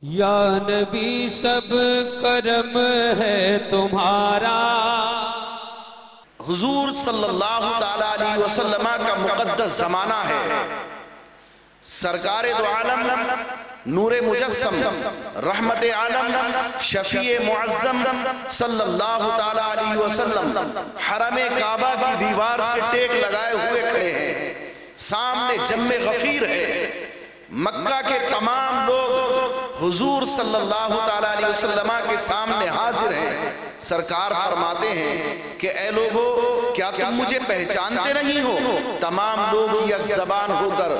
یا نبی سب کرم ہے تمہارا۔ حضور صلی اللہ تعالیٰ علیہ وسلم کا مقدس زمانہ ہے۔ سرکار دو عالم، نور مجسم، رحمت عالم، شفیع معظم صلی اللہ تعالیٰ علیہ وسلم حرم کعبہ کی دیوار سے ٹیک لگائے ہوئے کھڑے ہیں۔ سامنے جم غفیر ہے۔ مکہ کے تمام لوگ حضور صلی اللہ تعالیٰ علیہ وسلم کے سامنے حاضر ہیں۔ سرکار فرماتے ہیں کہ اے لوگو، کیا تم مجھے پہچانتے نہیں ہو؟ تمام لوگ یک زبان ہو کر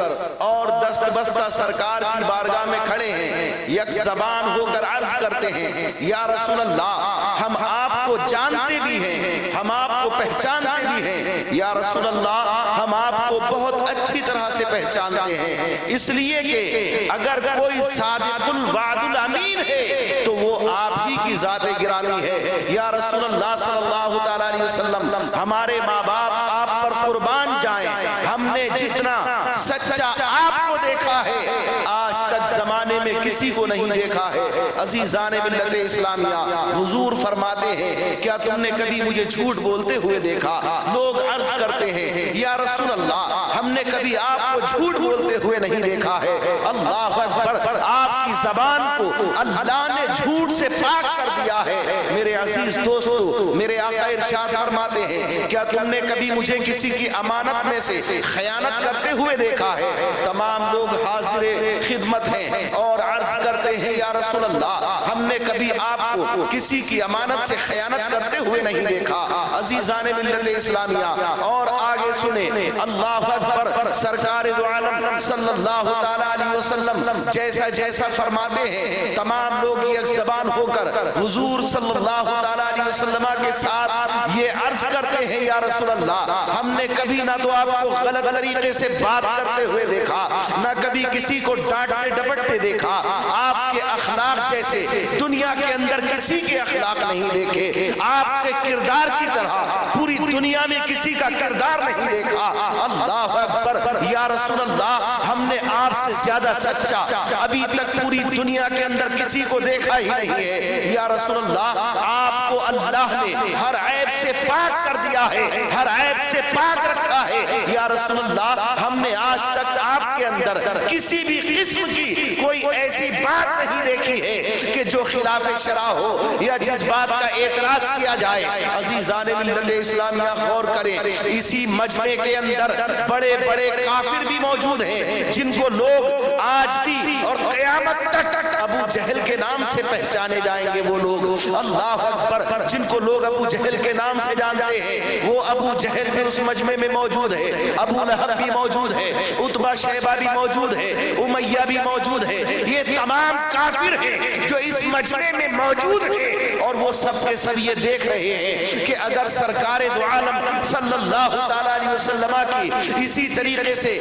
اور دست بستہ سرکار کی بارگاہ میں کھڑے ہیں، یک زبان ہو کر عرض کرتے ہیں یا رسول اللہ، ہم آپ کو جانتے بھی ہیں، ہم آپ کو پہچانتے بھی ہیں۔ یا رسول اللہ، ہم آپ کو بہت اچھی طرح سے پہچانتے ہیں، اس لیے کہ اگر کوئی صادق الوعد الامین ہے تو وہ آپ ہی کی ذات گرامی ہے۔ یا رسول اللہ صلی اللہ تعالیٰ علیہ وسلم، ہمارے ماں باپ آپ پر قربان جائیں، ہم نے جتنا سچا آپ کو دیکھا ہے آج تک زمانے میں کسی کو نہیں دیکھا ہے۔ عزیزان ملت اسلامیہ، حضور فرماتے ہیں کیا تم نے کبھی مجھے جھوٹ بولتے ہوئے دیکھا؟ لوگ عرض کرتے ہیں یا رسول اللہ، ہم نے کبھی آپ کو جھوٹ بولتے ہوئے نہیں دیکھا ہے۔ اللہ اکبر، آپ کی زبان کو اللہ نے جھوٹ سے پاک کر دیا ہے۔ میرے عزیز دوستو، میرے آقا ارشاد فرماتے ہیں کیا تم نے کبھی مجھے کسی کی امانت میں سے خیانت کرتے ہوئے دیکھا ہے؟ تمام لوگ حاضر خدمت ہیں اور عرض کرتے ہیں یا رسول اللہ، ہم نے کبھی آپ کو کسی کی امانت سے خیانت کرتے ہوئے نہیں دیکھا۔ عزیزان ملت اسلامیہ، اور آگے سنیں، اللہ اکبر، سرکار دو عالم صلی اللہ تعالیٰ علیہ وسلم جیسا جیسا فرماتے ہیں، تمام لوگ یک زبان ہو کر حضور صلی اللہ تعالیٰ علیہ وسلم کے ساتھ یہ عرض کرتے ہیں یا رسول اللہ، ہم نے کبھی نہ تو آپ کو غلط طریقے سے بات کرتے ہوئے دیکھا، نہ کبھی کسی کو ڈانٹتے ڈپٹتے دیکھا۔ آپ کے اخلاق جیسے دنیا کے اندر کسی کے اخلاق نہیں دیکھے، آپ کے کردار کی طرح پوری دنیا میں کسی کا کردار نہیں دیکھا۔ اللہ اکبر، یا رسول اللہ، ہم نے آپ سے زیادہ سچا ابھی تک پوری دنیا کے اندر کسی کو دیکھا ہی نہیں ہے۔ یا رسول اللہ، آپ کو اللہ نے ہر عیب سے پاک کر دیا ہے، ہر عیب سے پاک رکھا ہے۔ یا رسول اللہ، ہم نے آج تک آپ کے اندر کسی بھی قسم کی کوئی ایسی بات نہیں دیکھی ہے کہ جو خلاف شرع ہو یا جس بات کا اعتراض کیا جائے۔ عزیزان ملت اسلامیہ، غور کریں، اسی مجمع کے اندر بڑے بڑے کافر بھی موجود ہیں جن کو لوگ آج بھی اور قیامت تک ابو جہل کے نام سے پہچانے جائیں گے۔ وہ لوگ، اللہ اکبر، جن کو لوگ ابو جہل کے نام سے جانتے ہیں، وہ ابو جہل بھی اس مجمع میں موجود ہے، ابو لہب بھی موجود ہے، عتبہ شیبہ بھی موجود ہے، امیہ بھی موجود ہے۔ یہ تمام کافر ہیں جو اس مجمع میں موجود ہیں، اور وہ سب کے سب یہ دیکھ رہے ہیں کہ اگر سرکار دو عالم صلی اللہ تعالیٰ علیہ وسلم کی اسی طریقے سے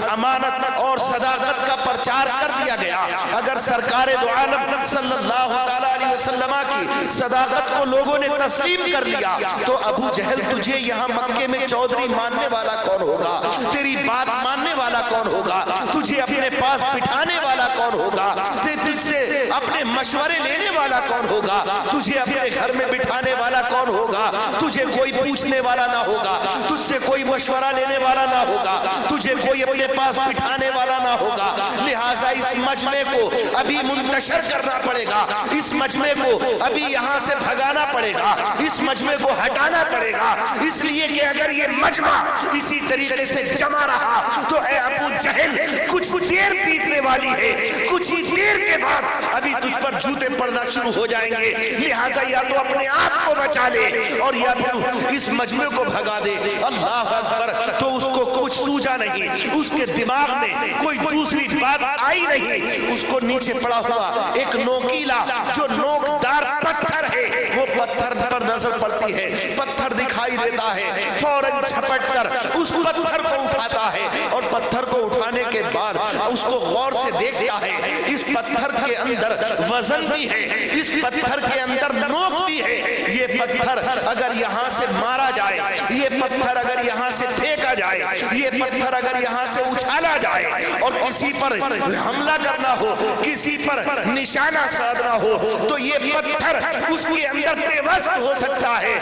امانت اور صداقت کا پرچار کر دیا گیا، اگر سرکار دو عالم صلی اللہ تعالیٰ علیہ وسلم کی صداقت کو لوگوں نے تسلیم کر لیا، تو ابو جہل تجھے یہاں مکے میں چودھری ماننے والا کون ہوگا؟ تیری بات ماننے والا کون ہوگا؟ تجھے اپنے پاس بٹھانے والا کون ہوگا؟ تجھ سے اپنے مشورے لینے والا کون ہوگا؟ تجھے اپنے گھر میں بٹھانے والا کون ہوگا؟ تجھے کوئی پوچھنے والا نہ ہوگا، تجھ سے کوئی مشورہ لینے والا نہ ہوگا، تجھے کوئی اپنے پاس بٹھانے والا نہ ہوگا۔ لہٰذا اس مجمع کو ابھی منتشر کرنا پڑے گا، اس مجمع کو ابھی یہاں سے بھگانا پڑے گا، اس مجمع کو ہٹانا پڑے گا، اس لیے کہ اگر یہ مجمع اسی طریقے سے جمع رہا تو اے ابو جہل، کچھ دیر بیتنے والی ہے، کچھ ہی دیر کے بعد ابھی تجھ پر جوتے پڑنا شروع ہو جائیں گے۔ لہٰذا یا تو اپنے آپ کو بچا لے اور یا پھر اس مجمع کو بھگا دے۔ اللہ اکبر، تو اس کو کچھ سوجا نہیں، اس کے دماغ میں کوئی دوسری بات آئی نہیں، اس کو نیچے پڑا ہوا ایک نوکیلا جو نوکدار پتھر ہے، وہ پتھر پر نظر پڑتی ہے، پتھر دکھائی دکھائی دیتا ہے فوراً جھپٹ کر اس پتھر کو اٹھاتا ہے اور پتھر کو اٹھانے کے بعد اس کو غور سے دیکھتا ہے. اس پتھر کے اندر وزن بھی ہے, اس پتھر کے اندر نوک بھی ہے. یہ پتھر اگر یہاں سے مارا جائے, یہ پتھر اگر یہاں سے پھینکا جائے, یہ پتھر اگر یہاں سے اچھالا جائے اور کسی پر حملہ کرنا ہو, کسی پر نشانہ سادھنا ہو, تو یہ پتھر اس کے اندر پیوست ہو سکتا ہے.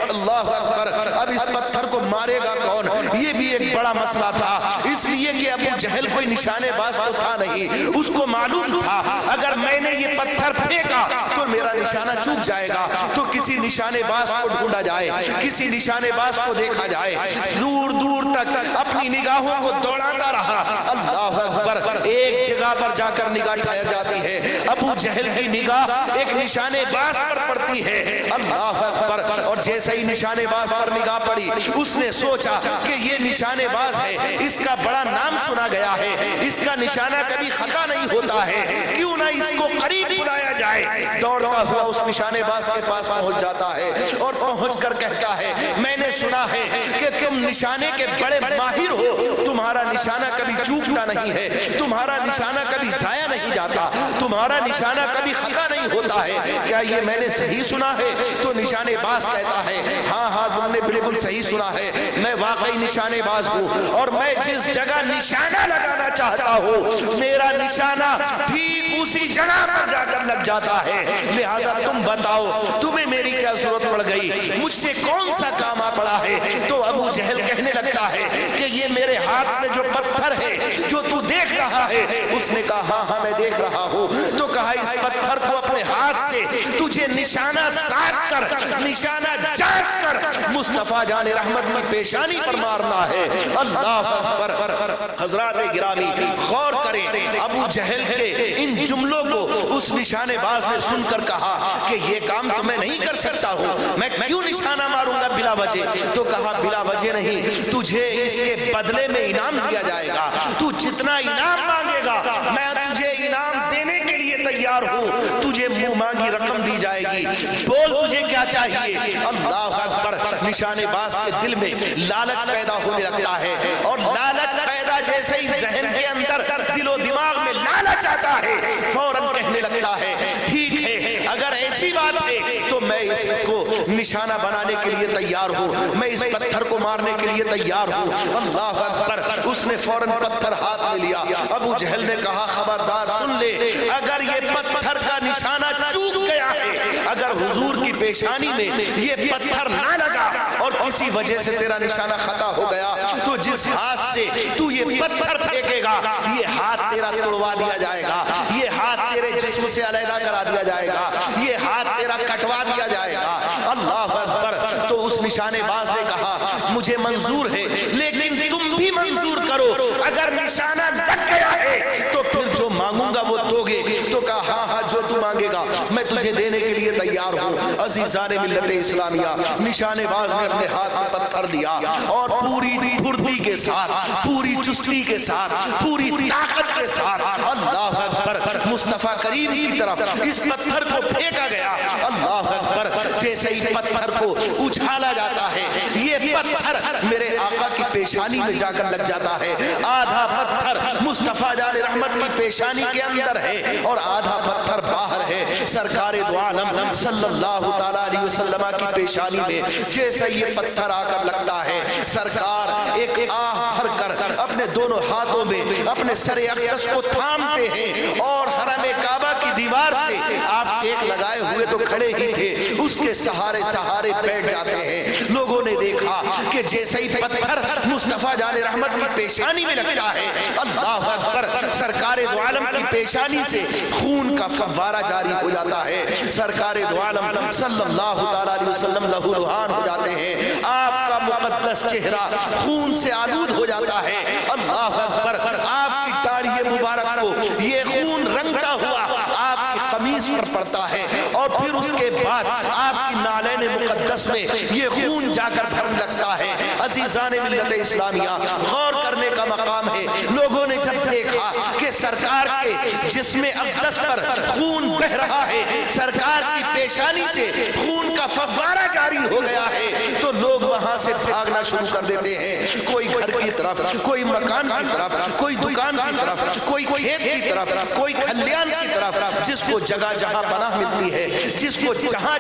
اللہ اکبر. اب اس پتھر کو مارے گا کون, یہ بھی ایک بڑا مسئلہ تھا. اس لیے کہ ابو جہل کوئی نشانے باز تو تھا نہیں. اس کو معلوم تھا اگر میں نے یہ پتھر پھینکا تو میرا نشانہ چوک جائے گا, تو کسی نشانے باز کو ڈھونڈا جائے, کسی نشانے باز کو دیکھا جائے. دور دور تک اپنی نگاہوں کو دوڑاتا رہا. اللہ اکبر. ایک جگہ پر جا کر نگاہ ٹھہر جاتی ہے. ابو جہل کی نگاہ ایک نشانے باز پر پڑتی ہے. اللہ اکبر. اور جیسے ہی نشانے باز پر نگاہ پڑی, اس نے سوچا کہ یہ نشانے باز ہے, اس کا بڑا نام سنا گیا ہے, اس کا نشانہ کبھی خطا نہیں ہوتا ہے, کیوں نہ اس کو قریب بلایا جائے. دوڑتا ہوا اس نشانے باز کے پاس پہنچ جاتا ہے اور پہنچ کر کہتا ہے میں نے سنا ہے کہ تم نشانے کے بڑے ماہر ہو, تمہارا نشانہ کبھی چوکتا نہیں ہے, تمہارا نشانہ کبھی ضائع نہیں جاتا, تمہارا نشانہ کبھی خطا نہیں ہوتا ہے, کیا یہ میں نے صحیح سنا ہے؟ تو نشانے باز کہتا ہے ہاں ہاں تم نے بالکل صحیح سنا ہے, میں واقعی نشانے باز ہوں اور میں جس جگہ نشانہ لگانا چاہتا ہوں میرا نشانہ ٹھیک اسی جگہ پر جا کر لگ جاتا ہے. لہذا تم بتاؤ تمہیں میری کیا ضرورت پڑ گئی, مجھ سے کون سا کام آ پڑا ہے؟ تو ابو جہل کہنے لگتا ہے کہ یہ میرے ہاتھ میں جو پتھر ہے جو تو دیکھ رہا ہے. اس نے کہا ہاں ہاں میں دیکھ رہا ہوں. تو کہا اس پتھر کو اپنے ہاتھ سے تجھے نشانہ ساتھ کر, نشانہ جانچ کر مصطفیٰ جان رحمت کی پیشانی پر مارنا ہے. اللہ اکبر. حضرات گرامی غور کریں, ابو جہل کے ان جملوں کو اس نشانے باز نے سن کر کہا کہ یہ کام تو میں نہیں کر سکتا ہوں, میں کیوں نشانہ ماروں گا بلا وجہ؟ تو کہا بلا وجہ نہیں, تجھے اس کے بدلے میں انعام دیا جائے گا, تو جتنا انعام مانگے گا میں تجھے انعام دینے کے لیے تیار ہوں, تجھے منہ مانگی رقم دی جائے گی, بول تجھے کیا چاہیے. اللہ اکبر. نشانے باز کے دل میں لالچ پیدا ہونے لگتا ہے, اور لالچ پیدا جیسے ہی ذہن کے اندر دل و دماغ میں لالچ آتا ہے فوراً کہنے لگتا ہے ٹھیک ہے اگر ایسی بات ہے تو میں اس کو نشانہ بنانے کے لیے تیار ہوں, میں اس پتھر کو مارنے کے لیے تیار ہوں. اللہ اکبر. اس نے فوراً پتھر ہاتھ میں لیا. ابو جہل نے کہا خبردار سن لے, اگر یہ پتھر کا نشانہ چوک گیا ہے, اگر حضور کی پیشانی میں یہ پتھر نہ لگا اور کسی وجہ سے تیرا نشانہ خطا ہو گیا, تو جس ہاتھ سے تو یہ پتھر پھینکے گا یہ ہاتھ تیرا توڑوا دیا جائے گا, یہ ہاتھ تیرے جسم سے علیحدہ کرا دیا جائے گا, یہ ہاتھ تیرا کٹوا دیا جائے گا. اللہ اکبر. تو اس نشانے باز نے کہا مجھے منظور ہے لیکن تم بھی منظور کرو, اگر نشانہ لگ گیا ہے تو پھر جو مانگوں گا وہ دوگے. تو کہا ہاں ہاں جو تو مانگے گا میں تجھے دینے کے لیے تیار ہوں. عزیزان ملت اسلامیہ, نشانے باز نے اپنے ہاتھ میں پتھر لیا اور پوری پھرتی کے ساتھ, پوری چستی کے ساتھ, پوری طاقت کے ساتھ اللہ اکبر مصطفیٰ کریم کی طرف اس پتھر کو پھینکا گیا. اللہ اکبر. جیسے ہی پتھر کو اچھالا جاتا ہے یہ پتھر میرے آقا کی پیشانی میں جا کر لگ جاتا ہے. آدھا پتھر مصطفیٰ جان رحمت کی پیشانی کے اندر ہے اور آدھا پتھر باہر ہے. سرکار دو عالم صلی اللہ تعالیٰ علیہ وسلم کی پیشانی میں جیسے یہ پتھر آ کر لگتا ہے, سرکار ایک آہ بھر کر اپنے دونوں ہاتھوں میں اپنے سر اقدس کو تھامتے ہیں اور حرم کعبہ کی دیوار سے آپ ٹیک لگائے ہوئے تو کھڑے ہی تھے, اس کے سہارے سہارے بیٹھ جاتے ہیں. لوگوں نے دیکھا کہ جیسے ہی پتھر مصطفیٰ جان رحمت کی پیشانی میں لگتا ہے اللہ اکبر سرکار دو عالم کی پیشانی سے خون کا فوارہ جاری ہو جاتا ہے. سرکار دو عالم صلی اللہ تعالیٰ علیہ وسلم لہو لہان ہو جاتے ہیں, آپ کا مقدس چہرہ خون سے آلود ہو جاتا ہے. اللہ اکبر. آپ کی داڑھی مبارک کو یہ خون رنگتا ہوا آپ کی قمیص پر پڑتا ہے اور پھر اس کے بعد آپ کی نالین مقدس میں یہ خون جا کر بھرنے لگتا ہے. عزیزان ملت اسلامیہ, غور کرنے کا مقام ہے. لوگوں نے جب دیکھا کہ کہ سرکار کے جسم اقدس پر خون بہ رہا ہے، سرکار کی پیشانی سے خون کا فوارہ جاری ہو گیا ہے، تو لوگ وہاں سے بھاگنا شروع کر دیتے ہیں، کوئی گھر کی طرف، کوئی مکان کی طرف، کوئی دکان کی طرف، کوئی کھیت کی طرف، کوئی کھلیان کی طرف، جس کو جگہ جہاں پناہ ملتی ہے، جس کو جہاں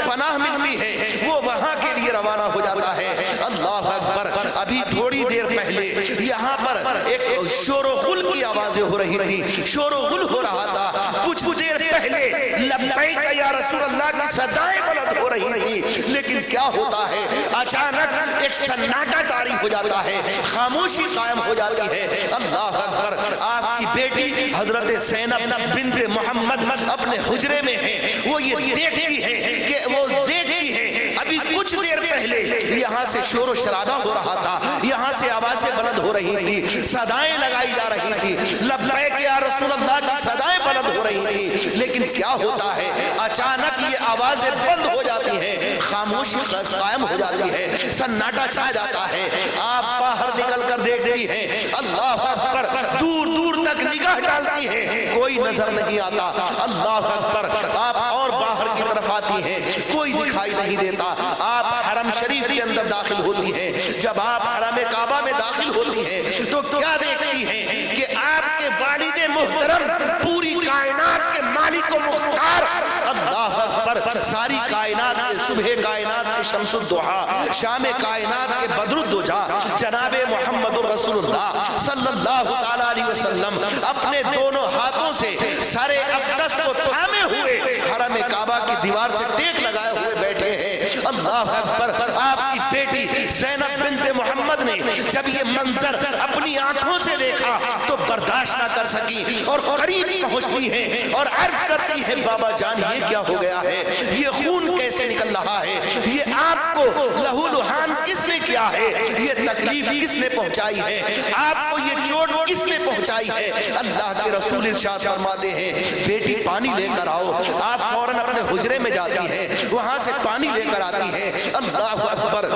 پناہ ملتی ہے وہ وہاں کے لیے روانہ ہو جاتا ہے۔ اللہ اکبر! ابھی تھوڑی دیر پہلے یہاں پر ایک شور و غل کی آوازیں ہو رہی تھی، شور و غل ہو رہا تھا، کچھ دیر پہلے لبیک یا رسول اللہ کی صدائیں بلند ہو رہی تھی، لیکن کیا ہوتا ہے اچانک ایک سناٹا طاری ہو جاتا ہے، خاموشی قائم ہو جاتی ہے۔ اللہ اکبر! آپ کی بیٹی حضرت زینب بنت محمد اپنے حجرے میں ہے، وہ یہ دیکھتی ہے کہ ابھی کچھ دیر پہلے یہاں سے شور و شرابہ ہو رہا تھا، یہاں سے آوازیں بلند ہو رہی تھی، صدائیں لگائی جا رہی تھی، لبیک یا رسول اللہ کی صدائیں بلند ہو رہی تھی، لیکن کیا ہوتا ہے اچانک یہ آوازیں بند ہو جاتی ہیں، خاموشی قائم ہو جاتی ہے، سناٹا چھا جاتا ہے۔ آپ باہر نکل کر دیکھتی ہیں، اللہ اکبر! دور دور تک نگاہ ڈالتی ہے، کوئی نظر نہیں آتا۔ اللہ اکبر! آپ اور باہر کی طرف آتی ہیں، کوئی دکھائی نہیں دیتا۔ آپ حرم شریف کے اندر داخل ہوتی ہیں، جب آپ حرم کعبہ میں داخل ہوتی ہیں تو کیا دیکھتی ہیں کہ آپ کے والد محترم پوری کائنات کے مالک و مختار، اللہ اکبر، ساری کائنات کے صبح کائنات کے شمس الضحیٰ، شام کائنات کے بدر الدجا، جناب محمد رسول اللہ صلی اللہ تعالیٰ علیہ وسلم اپنے دونوں ہاتھوں سے سر اقدس کو تھامے ہوئے حرم کعبہ کی دیوار سے ٹیک لگائے ہوئے بیٹھے ہیں۔ اللہ اکبر! آپ کی بیٹی زینب بنت محمد نے جب یہ منظر اپنی آنکھوں سے دیکھا تو برداشت نہ کر سکی اور قریب پہنچتی ہے اور عرض کرتی ہے، بابا جان یہ کیا ہو گیا ہے؟ یہ خون کیسے نکل رہا ہے؟ یہ آپ کو لہو لہان کس نے کیا ہے؟ یہ تکلیف کس نے پہنچائی ہے؟ آپ کو یہ چوٹ کس نے پہنچائی ہے؟ اللہ کے رسول ارشاد فرماتے ہیں، بیٹی پانی لے کر آؤ۔ آپ فوراً اپنے حجرے میں جاتی ہیں، وہاں سے پانی لے کر آتی ہے۔ اللہ اکبر!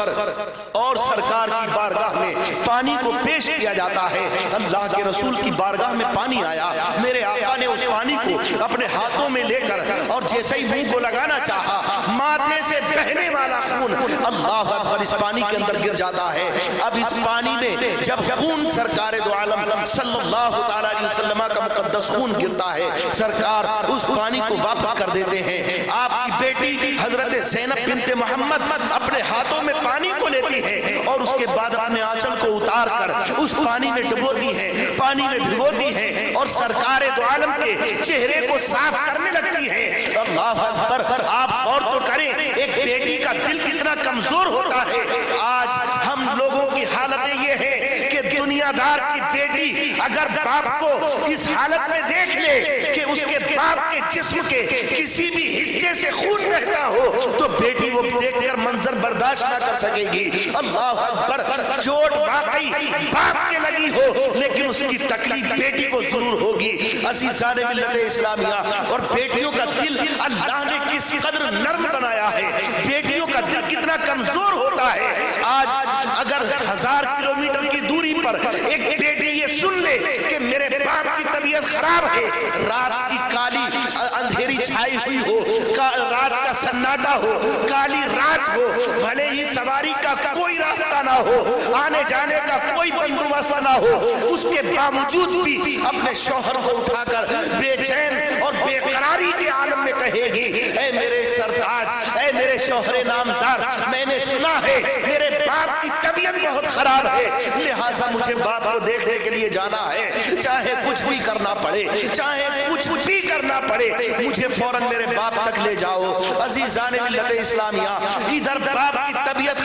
اور سرکار کی بارگاہ میں پانی کو پیش کیا جاتا ہے۔ اللہ کے رسول کی بارگاہ میں پانی آیا، میرے آقا نے اس پانی کو اپنے ہاتھوں میں لے کر اور جیسے ہی منہ کو لگانا چاہا، ماتھے سے بہنے والا خون اللہ اکبر اس پانی کے اندر گر جاتا ہے۔ اب اس پانی میں جب خون سرکار دو عالم صلی اللہ تعالیٰ علیہ وسلم کا مقدس خون گرتا ہے، سرکار اس پانی کو واپس کر دیتے ہیں۔ آپ کی بیٹی حضرت زینب بنت محمد اپنے ہاتھوں میں پانی کو لیتی ہے اور اس کے بعد اپنے آنچل کو اتار کر اس پانی میں ڈبوتی ہے، پانی میں بھگوتی ہے اور سرکار دو عالم کے چہرے کو صاف کرنے لگتی ہے۔ اللہ اکبر! آپ غور تو کریں، ایک بیٹی کا دل کتنا کمزور ہوتا ہے۔ آج ہم لوگوں کی حالت یہ ہے کہ دنیا دار کی بیٹی اگر باپ کو اس حالت میں دیکھ لے کہ اس کے باپ کے جسم کے کسی بھی حصے سے خون بہتا ہو تو بیٹی وہ دیکھ کر منظر برداشت نہ کر سکے گی۔ اللہ اکبر! چوٹ واقعی باپ کے لگی ہو لیکن اس کی تکلیف بیٹی کو ضرور ہوگی۔ عزیزان ملت اسلامیہ، اور بیٹیوں کا دل اللہ نے کس قدر نرم بنایا ہے، بیٹیوں کا دل کتنا کمزور ہوتا ہے۔ آج اگر 1000 کلومیٹر کی دوری پر ایک بیٹی یہ سن لے کہ میرے باپ کی طبیعت خراب ہے، رات کی کالی اندھیری چھائی ہوئی ہو، رات کا سناٹا ہو، کالی رات ہو، بھلے ہی سواری کا کوئی راستہ نہ ہو، آنے جانے کا کوئی بندوبست نہ ہو، اس کے باوجود بھی اپنے شوہر کو اٹھا کر بے چین اور بے قراری کے عالم میں کہے گی، اے میرے سرتاج، اے میرے شوہر نامدار، میں نے سنا ہے میرے باپ کی طبیعت بہت خراب ہے، لہٰذا مجھے باپ کو دیکھنے کے لیے جانا ہے، چاہے کچھ بھی کرنا پڑے، چاہے کچھ بھی کرنا پڑے، مجھے فوراً میرے باپ تک لے جاؤ۔ عزیزان ملت اسلامیہ، ادھر باپ کی طبیعت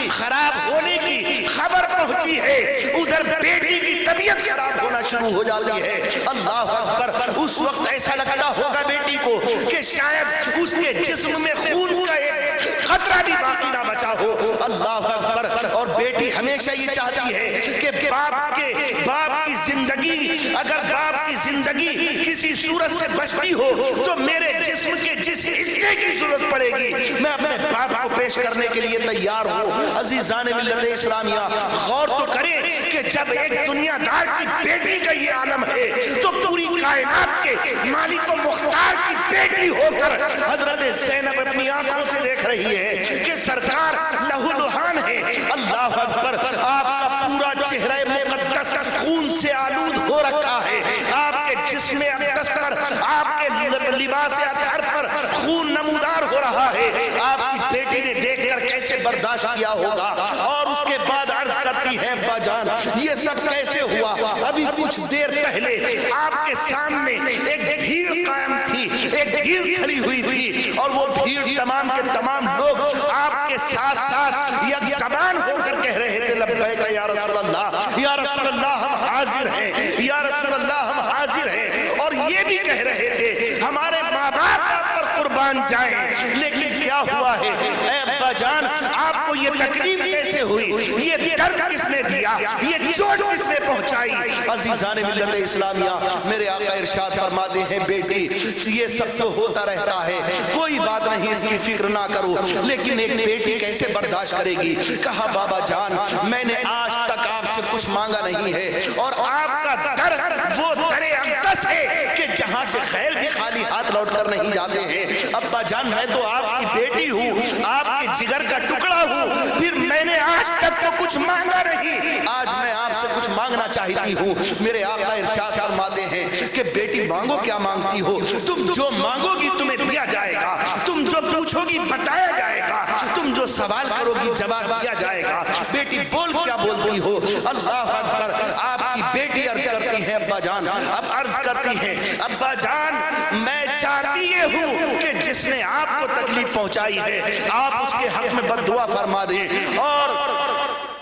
خراب ہونے کی خبر پہنچی ہے، ادھر بیٹی کی طبیعت خراب ہونا شروع ہو جاتی ہے۔ اللہ اکبر! اس وقت ایسا لگتا ہوگا بیٹی کو کہ شاید اس کے جسم میں خون کا ایک قطرہ بھی باقی نہ بچا ہو۔ اللہ اکبر! اور بیٹی ہمیشہ یہ چاہتی ہے کہ باپ کی زندگی، اگر باپ کی زندگی زندگی کسی صورت سے بچتی ہو تو میرے جسم کے جس حصے کی ضرورت پڑے گی میں اپنے باپ کو پیش کرنے کے لیے تیار ہوں۔ عزیزان ملت اسلامیہ، غور تو کریں کہ جب ایک دنیا دار کی بیٹی کا یہ عالم ہے تو پوری کائنات کے مالک و مختار کی بیٹی ہو کر حضرت زینب اپنی آنکھوں سے دیکھ رہی ہے کہ سرکار لہو لہان ہے۔ اللہ اکبر، آپ کا پورا چہرہ مقدس خون سے آلود ہو رکھا ہے، آپ کے جسم اقدس پر، آپ کے لباس اطہر پر خون نمودار ہو رہا ہے۔ آپ کی بیٹی نے دیکھ کر کیسے برداشت کیا ہوگا؟ اور اس کے بعد عرض کرتی ہے ابا جان یہ سب کیسے ہوا؟ ابھی کچھ دیر پہلے آپ کے سامنے ایک بھیڑ قائم تھی، ایک بھیڑ کھڑی ہوئی تھی، اور وہ بھیڑ تمام کے تمام لوگ آپ کے ساتھ ساتھ یک زبان ہو کر کہہ رہے تھے لبیک یا رسول اللہ، یا رسول اللہ ہم حاضر ہیں، یا رسول اللہ ہم حاضر ہیں، اور یہ بھی کہہ رہے تھے ہمارے ماں باپ آپ پر قربان جائیں۔ لیکن کیا ہوا ہے اے ابا جان، آپ کو یہ تکلیف کیسے ہوئی؟ یہ درد کس نے دیا؟ یہ چوٹ کس نے پہنچائی؟ عزیزان ملت اسلامیہ، میرے آقا ارشاد فرماتے ہیں بیٹی یہ سب تو ہوتا رہتا ہے، کوئی بات نہیں، اس کی فکر نہ کرو، لیکن ایک بیٹی کیسے برداشت کرے گی؟ کہا بابا جان میں نے آج تک آپ سے کچھ مانگا نہیں ہے، اور آپ کا در وہ در اقدس ہے کہ جہاں سے خیر بھی خالی ہاتھ لوٹ کر نہیں جاتے ہیں۔ ابا جان میں تو آپ کی بیٹی ہوں، آپ کے جگر کا ٹکڑا ہوں، پھر میں نے آج تک تو کچھ مانگا نہیں، آج میں آپ سے کچھ مانگنا چاہتی ہوں۔ میرے آقا ارشاد فرماتے ہیں کہ بیٹی مانگو، کیا مانگتی ہو؟ تم جو مانگو گی تمہیں دیا جائے گا، تم جو پوچھو گی بتایا جائے گا، تم جو سوال کرو گی جواب دیا جائے گا۔ بیٹی بول کیا بولتی ہو؟ اللہ اکبر، آپ کی بیٹی عرض کرتی ہے ابا جان، اب عرض کرتی ہے ابا جان میں چاہتی یہ ہوں کہ جس نے آپ کو تکلیف پہنچائی ہے آپ اس کے حق میں بد دعا فرما دیں، اور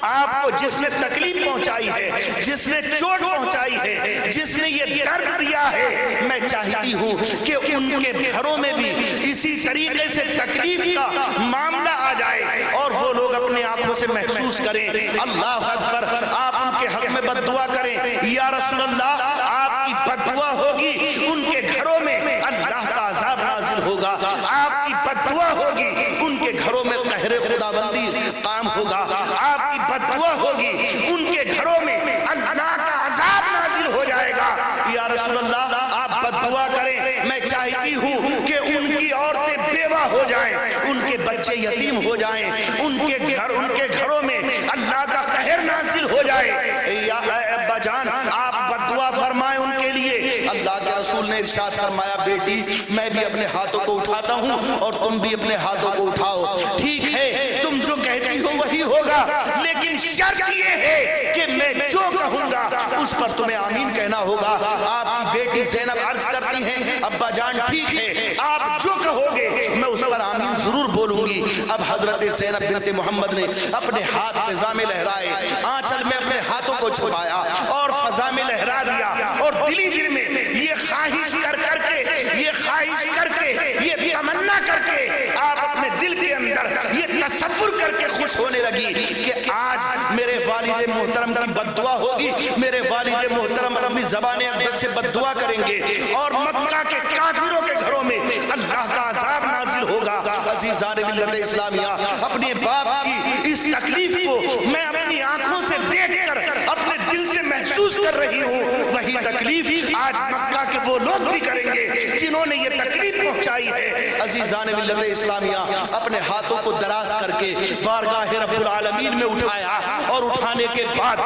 آپ کو جس نے تکلیف پہنچائی ہے، جس نے چوٹ پہنچائی ہے، جس نے یہ درد دیا ہے، میں چاہتی ہوں کہ ان کے گھروں میں بھی اسی طریقے سے تکلیف کا معاملہ آ جائے اور وہ لوگ اپنے آنکھوں سے محسوس کریں۔ اللہ اکبر، آپ ان کے حق میں بد دعا کریں، یا رسول اللہ آپ کی بد دعا ہوگی ان کے گھروں میں اللہ کا عذاب نازل ہوگا، آپ کی بد دعا ہوگی ان کے گھروں میں قہر خداوندی قائم ہوگا، آپ کی بد دعا ہوگی ان کے گھروں میں اللہ کا عذاب نازل ہو جائے گا۔ یا رسول اللہ آپ بد دعا کریں، میں چاہتی ہوں کہ ان کی عورتیں بیوہ ہو جائیں، ان کے بچے یتیم ہو جائیں، ان کے گھروں میں اللہ کا قہر نازل ہو جائے۔ یا ابا جان آپ بد دعا فرمائیں ان کے لیے۔ اللہ کے رسول نے ارشاد فرمایا بیٹی میں بھی اپنے ہاتھوں کو اٹھاتا ہوں اور تم بھی اپنے ہاتھوں کو اٹھاؤ، ٹھیک ہے تم جو کہتی ہو وہی ہوگا، لیکن شرط یہ ہے کہ میں جو کہوں گا اس پر تمہیں آمین کہنا ہوگا۔ آپ کی بیٹی زینب عرض کرتی ہیں ابا جان ٹھیک ہے آپ جو کہو گے میں اس پر آمین ضرور بولوں گی۔ اب حضرت زینب بنت محمد نے اپنے ہاتھ فضا میں لہرائے، آنچل میں اپنے ہاتھوں کو چھپایا اور فضا میں لہرا دیا، اور دلی دل میں یہ خواہش کر کے یہ تمنا کر کے آپ اپنے دل کے اندر یہ تصور کر کے خوش ہونے لگی کہ آج میرے والد محترم کی بد دعا ہوگی، میرے والد محترم اپنی زبان اقدس سے بد دعا کریں گے اور مکہ کے کافروں کے گھروں میں اللہ کا عذاب نازل ہوگا۔ عزیزان ملت اسلامیہ، اپنے باپ کی اس تکلیف کو میں اپنی آنکھوں سے دیکھ کر اپنے دل سے محسوس کر رہی ہوں، وہی تکلیف آج مکہ کے وہ لوگ بھی کریں گے جنہوں نے یہ تکلیف پہنچائی ہے۔ عزیزان ملت اسلامیہ، اپنے ہاتھوں کو دراز کر کے بارگاہ رب العالمین میں اٹھایا، اور اٹھانے کے بعد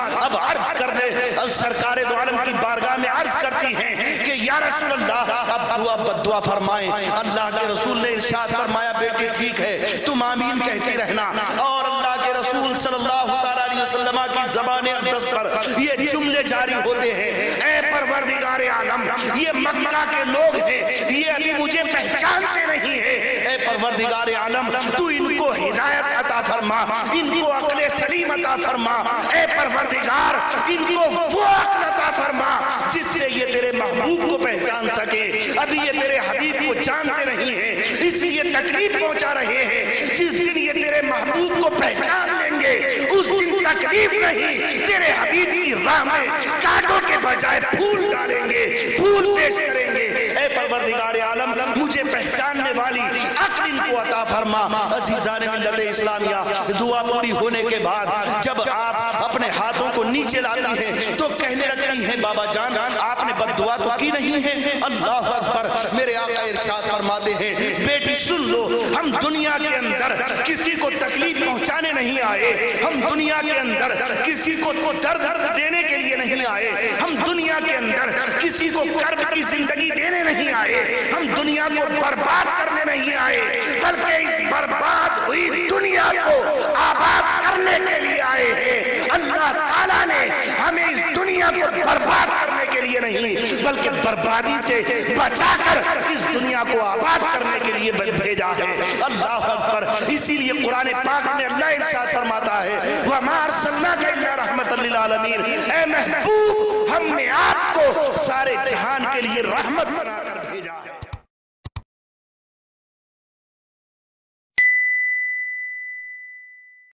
اب سرکار دو عالم کی بارگاہ میں عرض کرتی ہیں کہ یا رسول اللہ اب دعا بد دعا فرمائیں۔ اللہ کے رسول نے ارشاد فرمایا بیٹی ٹھیک ہے تم آمین کہتی رہنا، اور اللہ کے رسول صلی اللہ علیہ وسلم کی زبان اقدس پر یہ جملے جاری ہوتے ہیں، اے پروردگار عالم یہ مکہ کے لوگ ہیں، یہ ابھی مجھے پہچانتے نہیں ہیں، اے پروردگار عالم تو ان کو ہدایت عطا فرما، ان کو عقل سلیم عطا فرما، اے پروردگار ان کو وہ عقل عطا فرما جس سے یہ تیرے محبوب کو پہچان سکے۔ ابھی یہ تیرے حبیب کو جانتے نہیں ہیں اس لیے تکلیف پہنچا رہے ہیں، جس دن یہ تیرے محبوب کو پہچان لیں گے اس دن تکلیف نہیں، تیرے حبیب کی راہ میں کانٹوں کے بجائے پھول ڈالیں گے، پھول پہ پیش کریں گے. اے پروردگار عالم مجھے پہچاننے والی عقل ان کو عطا فرما. عزیزان ملت اسلامیہ, دعا پوری ہونے کے بعد جب آپ اپنے ہاتھوں کو نیچے لاتی ہیں تو کہنے لگتی ہیں بابا جان آپ نے بد دعا تو کی نہیں ہے. اللہ اکبر. میرے آقا ارشاد فرماتے ہیں بیٹی سن لو, ہم دنیا کے اندر کسی کو تکلیف پہنچانے نہیں آئے, ہم دنیا کے اندر کسی کو درد دینے کے لیے نہیں آئے, ہم دنیا کے اندر کسی کو کرب کی زندگی دینے نہیں آئے, ہم دنیا کو برباد کرنے نہیں آئے, بلکہ اس برباد ہوئی دنیا کو آباد کرنے کے لیے آئے ہیں. اللہ تعالیٰ نے ہمیں اس دنیا کو برباد کرنے کے لیے نہیں بلکہ بربادی سے بچا کر اس دنیا کو آباد کرنے کے لیے بھیجا ہے. اللہ اکبر. اسی لیے قرآن پاک میں اللہ ارشاد فرماتا ہے وَمَا أَرْسَلْنَاكَ إِلَّا رَحْمَةً لِّلْعَالَمِينَ. اے محبوب ہم نے آپ کو سارے جہان کے لیے رحمت بنا